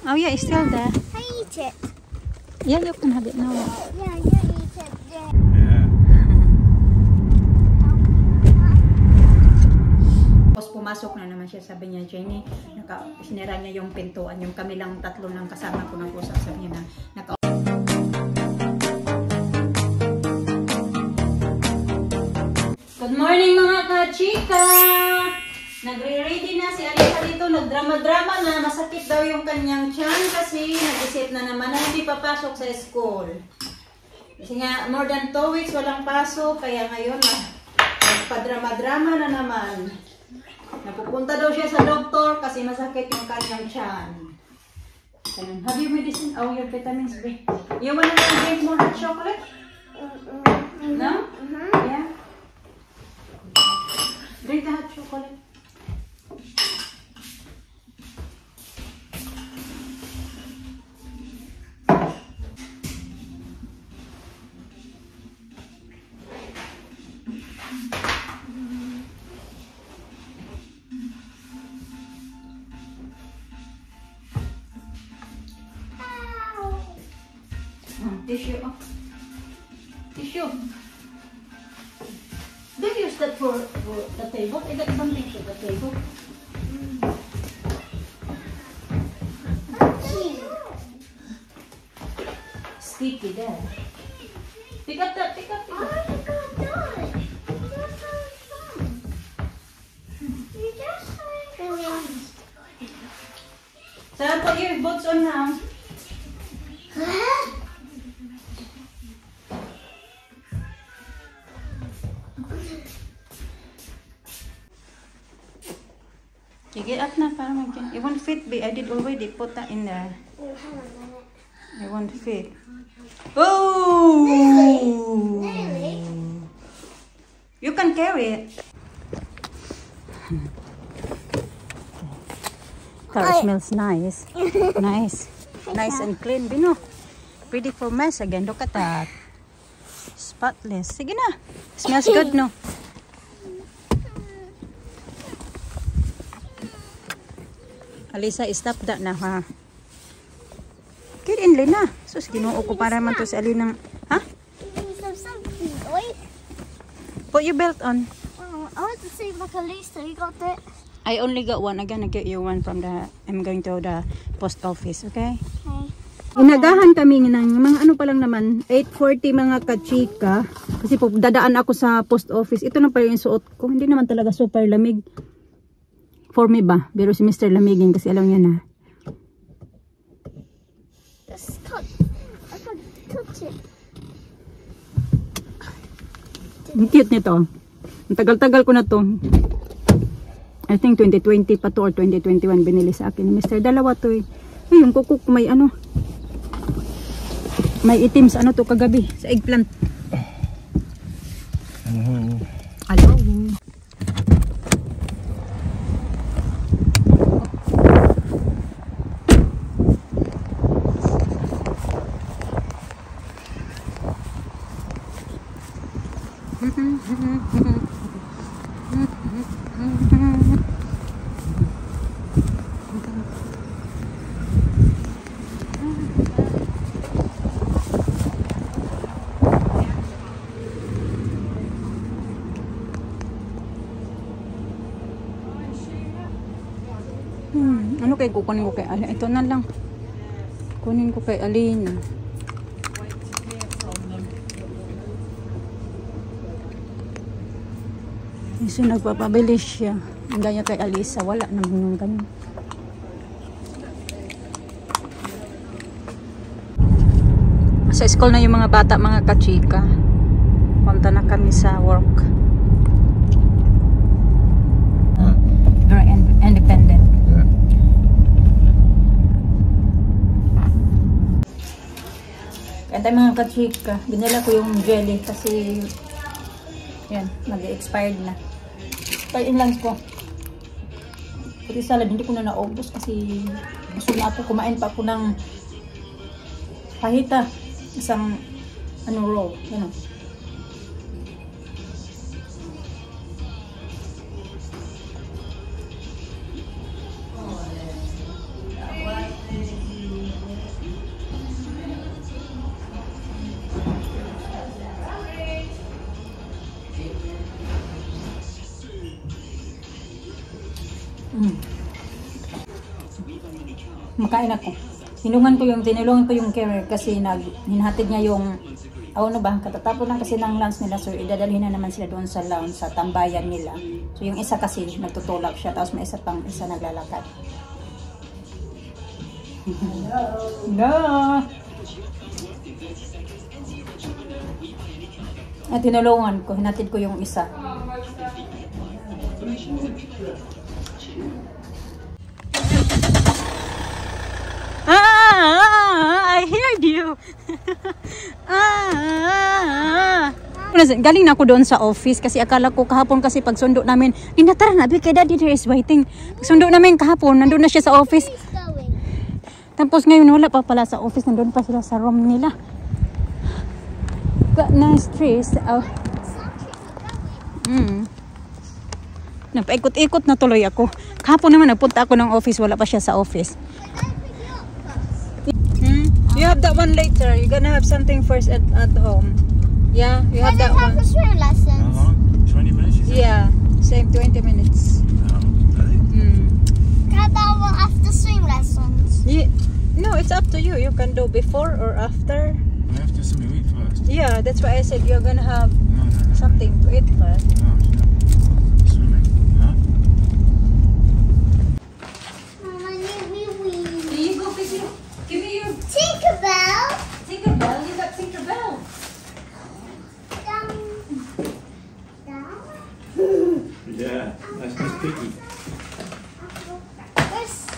Oh yeah, it's still there. I eat it. Yeah, you can have it now. Yeah, you eat it. Yeah. Tapos pumasok na naman siya, sabi niya, Jenny, sinira niya yung pintuan, yung kami lang tatlo ng kasama ko nag-usap, sabi niya na, Good morning mga ka-chika! Nagre-ready na si Alisa dito, nagdrama-drama na masakit daw yung kanyang tiyan kasi nag-isip na naman na hindi papasok sa school. Kasi nga, more than 2 weeks walang pasok, kaya ngayon nagpa-drama-drama na naman. Napupunta daw siya sa doktor kasi masakit yung kanyang tiyan. Have you medicine? Oh, your vitamins B. You wanna drink more hot chocolate? No? Yeah. Drink the hot chocolate. Tissue. Oh. Tissue. Don't use that for the table. I got something for the table. Sticky there. Pick up that. Pick up. Pick up. So put your boots on now. You get up na para mag-gym. It won't fit, I did already put that in there. It won't fit. Oh! Really? You can carry it. Car smells nice. Nice. Nice and clean, Bino. Ready for mess again. Look at that. Spotless. Sige na. Smells good, no? Alisa, stop that na, ha? Get in, Lina. Sus, ginoo ko para man to sa Alina. Ha? Put your belt on. I want to see like Alisa. You got it? I only got one. I'm gonna get you one from the... I'm going to the post office, okay? Okay. Inagahan kami ng mga ano pa lang naman, 8:40 mga kachika. Kasi po, dadaan ako sa post office. Ito na pala yung suot ko. Hindi naman talaga super lamig. For me ba? Pero si Mr. lamigin kasi alam niya na. I can't touch it. Ang cute nito. Ang tagal-tagal ko na to. I think 2020 pa to or 2021 binili sa akin ni Mr. Dalawa to eh. Ay, yung kuko may ano. May itim sa ano to kagabi. Sa eggplant. Hello. Ano kay kukunin ko kay Alina? Ito na lang. Kunin ko kay Alina. So nagpapabilis siya. Ang ganyan kay Alisa. Wala nang ganyan. Sa school na yung mga bata, mga kachika. Punta na kami sa work. Very independent. Kaya mga kachika, ginala ko yung jelly kasi yan, mag-expired na. Kain lang ko. Pati salad, hindi ko na naubos kasi gusto na ako, kumain pa ako ng pahita. Isang ano roll, ano. Makain ako. Tinulungan ko yung carer kasi hinhatid niya yung ano ba, katatapos lang kasi ng lunch nila, so idadalhin na naman sila doon sa lounge, sa tambayan nila. So yung isa kasi nagtutulak siya, tapos may isa naglalakad. No. At tinulungan ko, hinatid ko yung isa. I heard you. Galing na ako doon sa office kasi akala ko kahapon kasi pagsundo namin, Linda, tara na, kay Daddy there is waiting. Pagsundo namin kahapon, nandun na siya sa office. Tapos ngayon wala pa pala sa office, nandun pa sila sa room nila. Got nice trees. Napaikot-ikot na tuloy ako. Kahapon naman nagpunta ako ng office, wala pa siya sa office. You have that one later. You're gonna have something first at home. Yeah, you have that one. Swim lessons. 20 minutes, you said? Yeah, same 20 minutes. Can I have that one after swim lessons? Yeah. No, it's up to you. You can do before or after. We have to do something to eat first. Yeah, that's why I said you're gonna have No. something to eat first. No, swimming. Huh? Mama, wee. Here you go, baby. Give me your Tinkerbell. Tinkerbell. You got Tinkerbell. Down. Yeah, that's nice piggy. Where's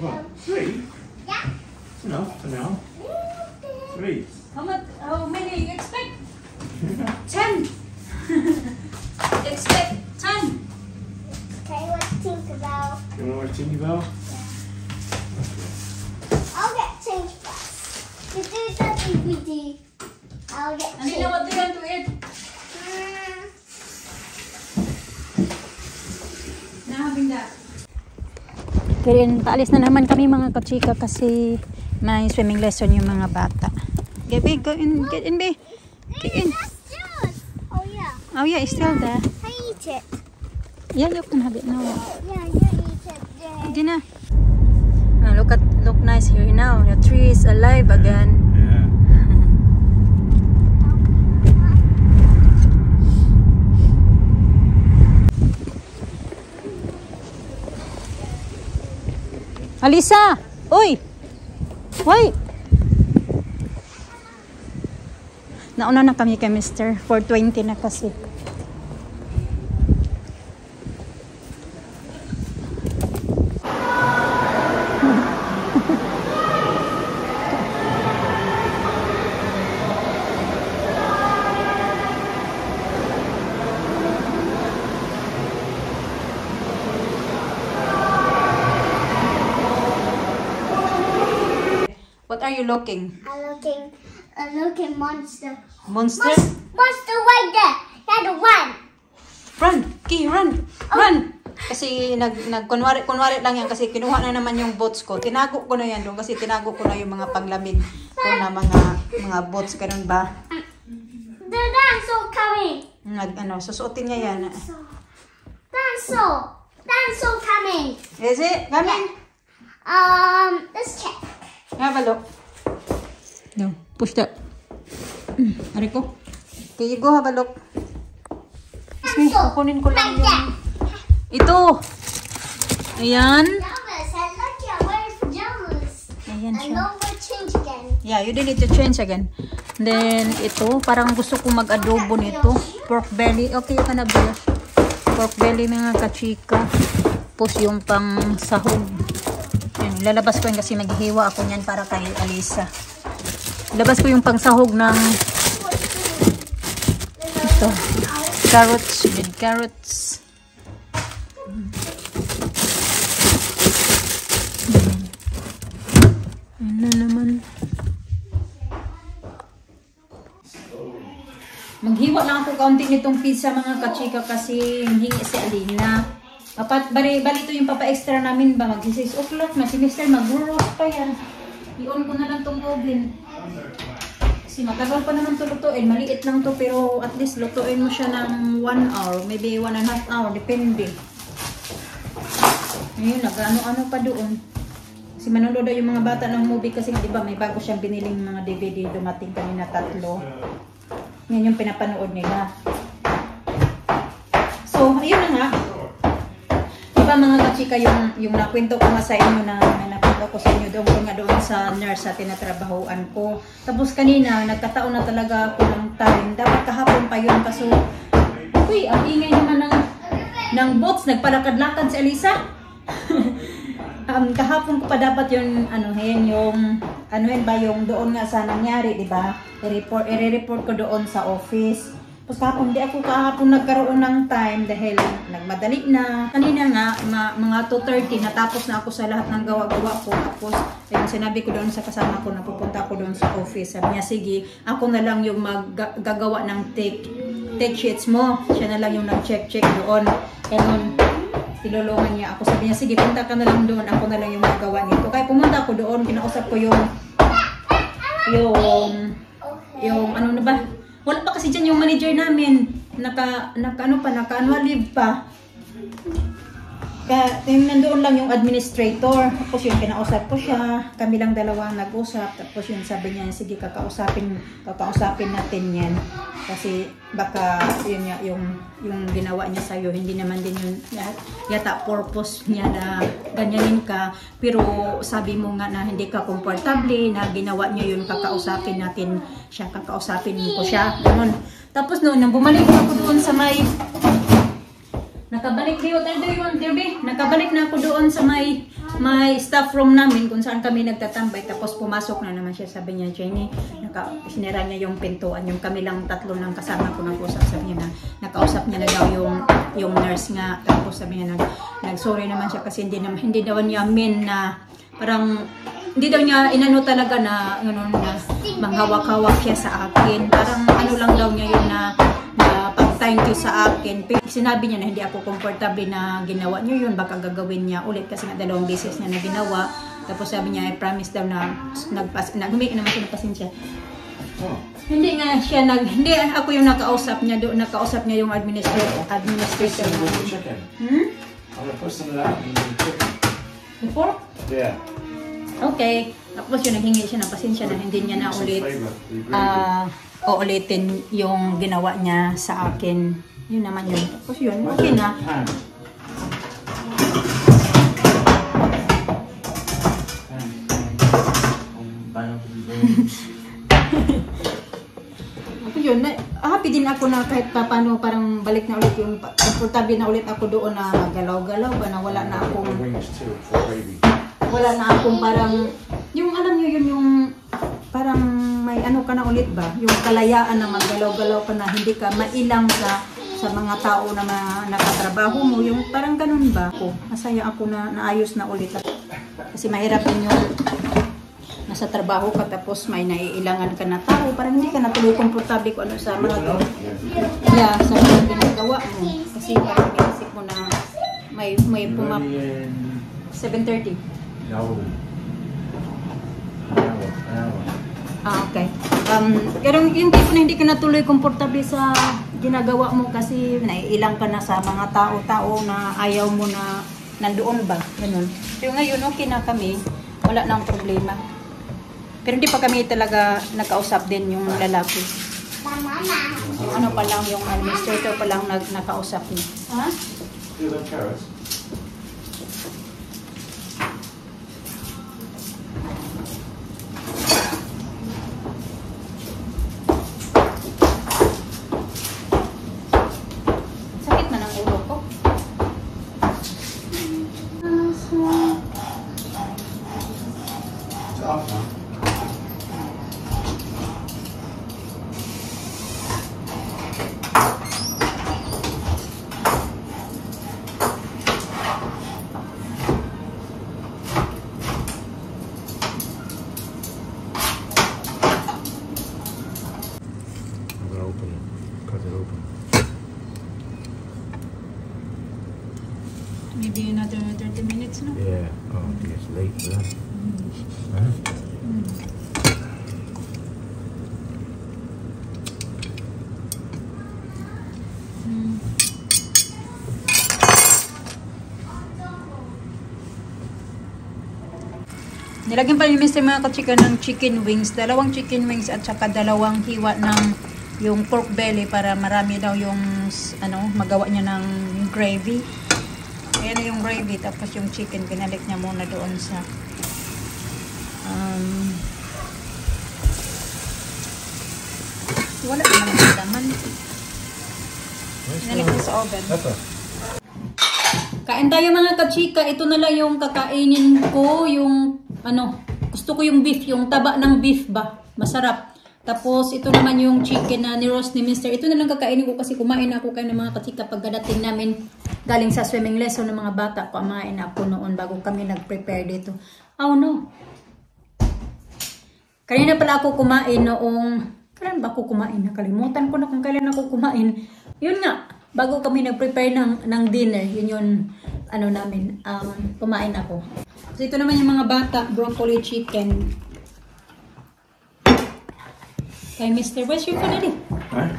What? 3? Yeah. Enough for now. 3. How many you expect? 10. Expect 10. Okay, what's Tinkerbell? You want to watch Tinkerbell? I'll get change first. You do the DVD. I'll get And you know what they want to eat? Now having that. Kaya paalis na naman kami mga kachika kasi may swimming lesson yung mga bata. Get in, get in, be. Get in. That's yours. Oh yeah. Oh yeah, it's still there. I eat it. Yeah, you can have it now. Yeah, you eat it. Yeah. Hindi na. Look nice here now. The tree is alive again. Yeah. Alisa! Uy! Wait! Nauna na kami kay Mr. 4:20 na kasi. What are you looking? I'm looking monster. Monster? Monster right there. Gotta run. Run! Key, run! Run! Kasi kunwari lang yan kasi kinuha na naman yung boats ko. Tinago ko na yan doon kasi tinago ko na yung mga panglamig ko na mga boats. Ganun ba? The dinosaur coming. Susuotin niya yan. Dinosaur coming. Is it? Coming? Let's check. Have a look. No, push that. Ari ko. Okay, you go have a look. Excuse me, kukunin ko lang yung... Ito! Ayan. Pajamas. I like your wearing pajamas. Ayan And siya. now we'll change again. Yeah, you need to change again. Then, ito, parang gusto kong mag-adobo nito. Pork belly. Okay, you can have this. Pork belly, mga kachika. Tapos yung pang sahog. Yan, lalabas ko yun kasi maghihiwa ako niyan para kay Alisa. Labas ko yung pang sahog ng ito. Carrots. With carrots. Ano naman. Maghiwa lang ako kaunti nitong pizza mga kachika kasi hingi si Alina. Bali ito yung papa-extra namin ba? Mag-6 o'clock na. Si Mr. mag-roast pa yan. I-on ko na lang tong oven. Kasi matagal pa naman ito lutuin. Maliit lang to pero at least lutuin mo siya ng 1 hour. Maybe 1.5 hour. Depende. Ngayon, nag-ano-ano pa doon. Si manonood daw yung mga bata ng movie kasi di ba may bago siyang biniling mga DVD dumating kanina 3. Yan yung pinapanood nila. So, ayun na nga. Diba mga kachika yung nakwento ko nga sa inyo na nakwento ko sa inyo doon sa nurse sa tinatrabahoan ko. Tapos kanina, nagkataon na talaga ako ng time. Dapat kahapon pa yun. Kaso, uy, ang ingay naman ng boats. Nagpalakad-lakad si Alisa. Kahapon ko pa dapat yung yung doon nga sa nangyari, di ba? I-report ko doon sa office. Tapos kahapon nagkaroon ng time dahil nagmadali na. Kanina nga, mga 2:30, natapos na ako sa lahat ng gawa-gawa ko. Tapos, ayun, sinabi ko doon sa kasama ko na pupunta ako doon sa office. Sabi niya, sige, ako na lang yung maggagawa ng take sheets mo. Siya na lang yung nag-check doon. Ganun. Tilulungan niya ako. Sabi niya, sige, punta ka na lang doon. Ako na lang yung magawa nito. Kaya pumunta ako doon, kinausap ko yung ano na ba? Wala pa kasi dyan yung manager namin. Naka-annual leave pa. Kaya nandoon lang yung administrator. Tapos yun, kinausap ko siya. Kami lang dalawa nag-usap. Tapos yun, sabi niya, sige, kakausapin natin yan. Kasi baka yun yung ginawa niya sa'yo, hindi naman din yun yata purpose niya na ganyanin ka. Pero sabi mo nga na hindi ka komportable, na ginawa niya yun, kakausapin natin siya, kakausapin ko siya. Ganun. Tapos noon, nang bumalik ako doon sa nakabalik na ako doon sa may staff room namin kung saan kami nagtatambay. Tapos pumasok na naman siya. Sabi niya, Jenny, sinira niya yung pintuan. Yung kami lang 3 ng kasama ko nag-usap. Sabi niya na nakausap niya na daw yung nurse nga. Tapos sabi niya nag-sorry naman siya kasi hindi daw niya na parang hindi daw niya inano talaga na manghawak-hawak siya sa akin. Parang ano lang daw niya yun na thank you sa akin. Sinabi niya na hindi ako comfortable na ginawa niyo yun, baka gagawin niya ulit kasi nga 2 beses niya na ginawa. Tapos sabi niya, I promise daw na humingi naman siya ng pasensya. Oh. Hindi ako yung nakausap niya yung administrator. Chicken. Hmm? I'm gonna put some of that in the chicken. Before? Yeah. Okay. Tapos yun, naghingi siya ng pasensya na hindi niya na ulit uulitin yung ginawa niya sa akin. Yun naman yun. Tapos yun, okay na. Tapos yun, happy din ako na kahit paano parang balik na ulit yung komportable na ulit ako doon na galaw-galaw ba na wala na akong parang yung alam niyo yun yung parang may ano ka na ulit ba? Yung kalayaan na maggalaw-galaw ka na hindi ka mailang sa mga tao na nakatrabaho mo. Yung parang ganun ba ako? Masaya ako na naayos na ulit. Kasi mahirap din yung nasa trabaho ka tapos may naiilangan ka na tao. Parang hindi ka na tuloy komportable ko ano sa mga sa mga ginagawa mo. Kasi parang inisip mo na may 7:30. No. Okay. Pero yung tipo na hindi ka natuloy komportable sa ginagawa mo kasi naiilang ka na sa mga tao na ayaw mo na nandoon ba. Ganun. Pero ngayon okay na kami. Wala nang problema. Pero hindi pa kami talaga nakausap din yung lalaki. Ano pa lang yung administrator pa lang nakausap niya. Ha? Do you love carrots? Maybe another 30 minutes, no? Yeah. Oh, it's late for that. Huh? Nilagyan pa ni Mr. mga kachika ng chicken wings. 2 chicken wings at saka 2 hiwa ng yung pork belly para marami daw yung magawa niya ng gravy. Ayan yung gravy. Tapos yung chicken, pinalik niya muna doon sa wala naman ang laman. Pinalik ko sa oven. Kain tayo mga kachika. Ito na lang yung kakainin ko. Yung gusto ko yung beef. Yung taba ng beef ba. Masarap. Tapos, ito naman yung chicken na ni-roast ni Mr. Ito na lang kakainin ko kasi kumain ako kayo ng mga kachika pagkadating namin galing sa swimming lesson ng mga bata. Kumain ako noon bago kami nag-prepare dito. Oh no. Kanina pala ako kumain noong... Kailan ba ako kumain? Nakalimutan ko na kung kailan ako kumain. Yun nga. Bago kami nag-prepare ng dinner. Yun yung namin. Kumain ako. So, ito naman yung mga bata. Broccoli chicken. Kay Mr. Where's your food? Huh?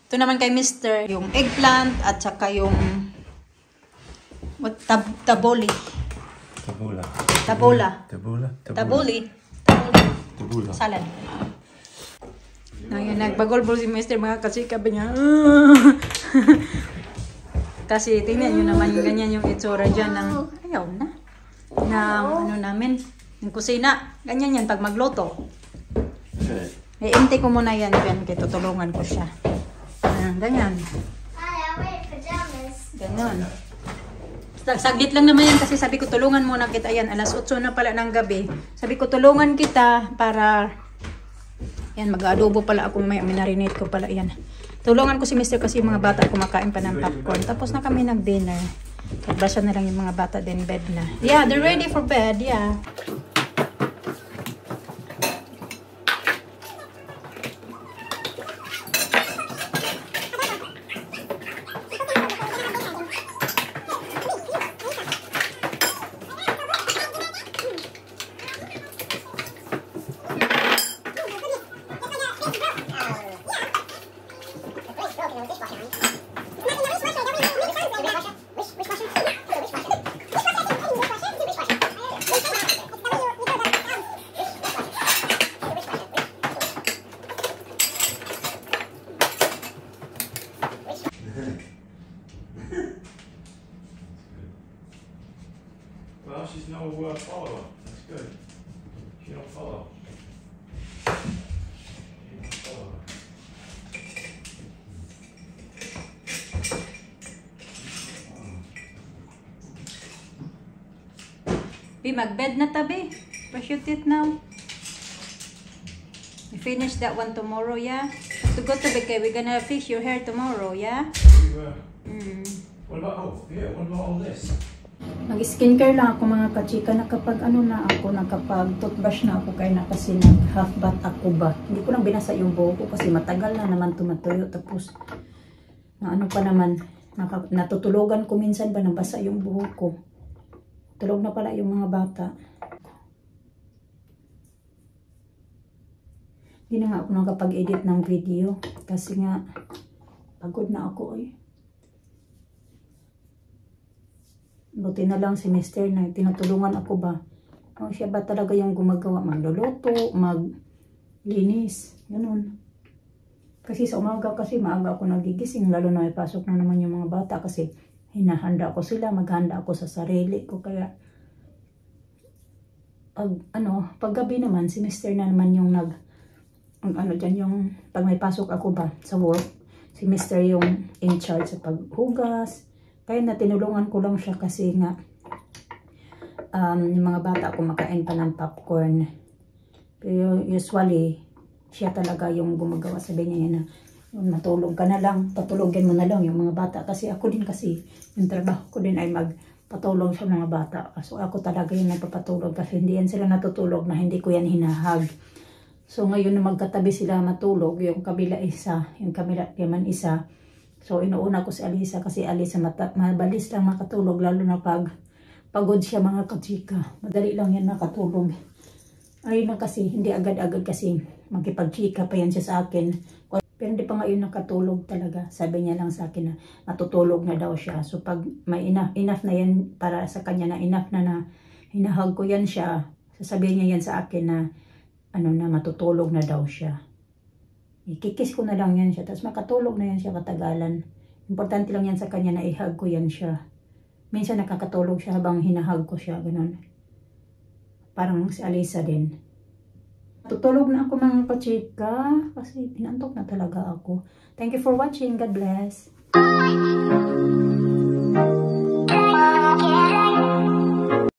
Ito naman kay Mr. Yung eggplant at saka yung taboli. Taboli. Salad. Ngayon, nagbagol si Mr. mga kasika ba niya. Kasi tingnan nyo naman yung ganyan yung itsura dyan ng ayaw na. Ng namin. Ng kusina. Ganyan yan pag magluto. Iintay ko muna yan, kaya tutulungan ko siya. Ganyan. Ganyan. Saglit lang naman yan kasi sabi ko tulungan muna kita yan. Alas 8 na pala ng gabi. Sabi ko tulungan kita para yan, mag-adobo pala ako. May marinate ko pala yan. Tulungan ko si Mr. kasi yung mga bata kumakain pa ng popcorn. Tapos na kami nag-dinner. Nagbasa na lang yung mga bata din bed na. Yeah, they're ready for bed. Yeah. Well, she's no follower. That's good. She don't follow. Mag-bed na tabi. Brush your teeth now. We finish that one tomorrow, yeah? Have to go to bed, we're gonna fix your hair tomorrow, yeah? What about all this? Mag-skincare lang ako mga kachika. Nakapag nakapag-toothbrush na ako kaya na kasi nag-half bath ako ba. Hindi ko lang binasa yung buhok ko kasi matagal na naman tumatuyo. Tapos, pa naman, natutulugan ko minsan ba nabasa yung buhok ko. Tulog na pala yung mga bata. Hindi na nga ako nakapag-edit ng video. Kasi nga, pagod na ako eh. Buti na lang si Mr. na tinutulungan ako ba. O siya ba talaga yung gumagawa? Magluluto, maglinis. Ganun. Kasi sa umaga kasi maaga ako nagigising. Lalo na may pasok na naman yung mga bata kasi hinahanda ko sila, maghanda ako sa sarili ko. Kaya, pag gabi naman, si Mr. na naman yung pag may pasok ako ba sa work, si Mr. yung in charge sa paghugas. Kaya tinulungan ko lang siya kasi nga, yung mga bata kumakain pa ng popcorn. Pero usually, siya talaga yung gumagawa. Sabi niya na, matulog ka na lang, patulogin mo na lang yung mga bata. Kasi ako din kasi, yung trabaho ko din ay magpatulog sa mga bata. So ako talaga yung nagpapatulog kasi hindi yan sila natutulog na hindi ko yan hinahag. So ngayon na magkatabi sila matulog, yung kabila isa, yung kabila naman isa. So inuuna ko si Alisa kasi Alisa mabalis lang makatulog lalo na pag pagod siya mga kachika. Madali lang yan makatulog. Ayun na kasi, hindi agad-agad kasi magkipag-chika pa yan siya sa akin. Pero hindi pa ngayon nakatulog talaga. Sabi niya lang sa akin na matutulog na daw siya. So pag may enough na yan para sa kanya na enough na hinahag ko yan siya. Sasabihin niya yan sa akin na, na matutulog na daw siya. Ikikis ko na lang yan siya, tapos makatulog na yan siya katagalan. Importante lang yan sa kanya na ihag ko yan siya. Minsan nakakatulog siya habang hinahag ko siya, ganun. Parang si Alisa din. Tutulog na ako mga kachika, kasi pinantok na talaga ako. Thank you for watching. God bless.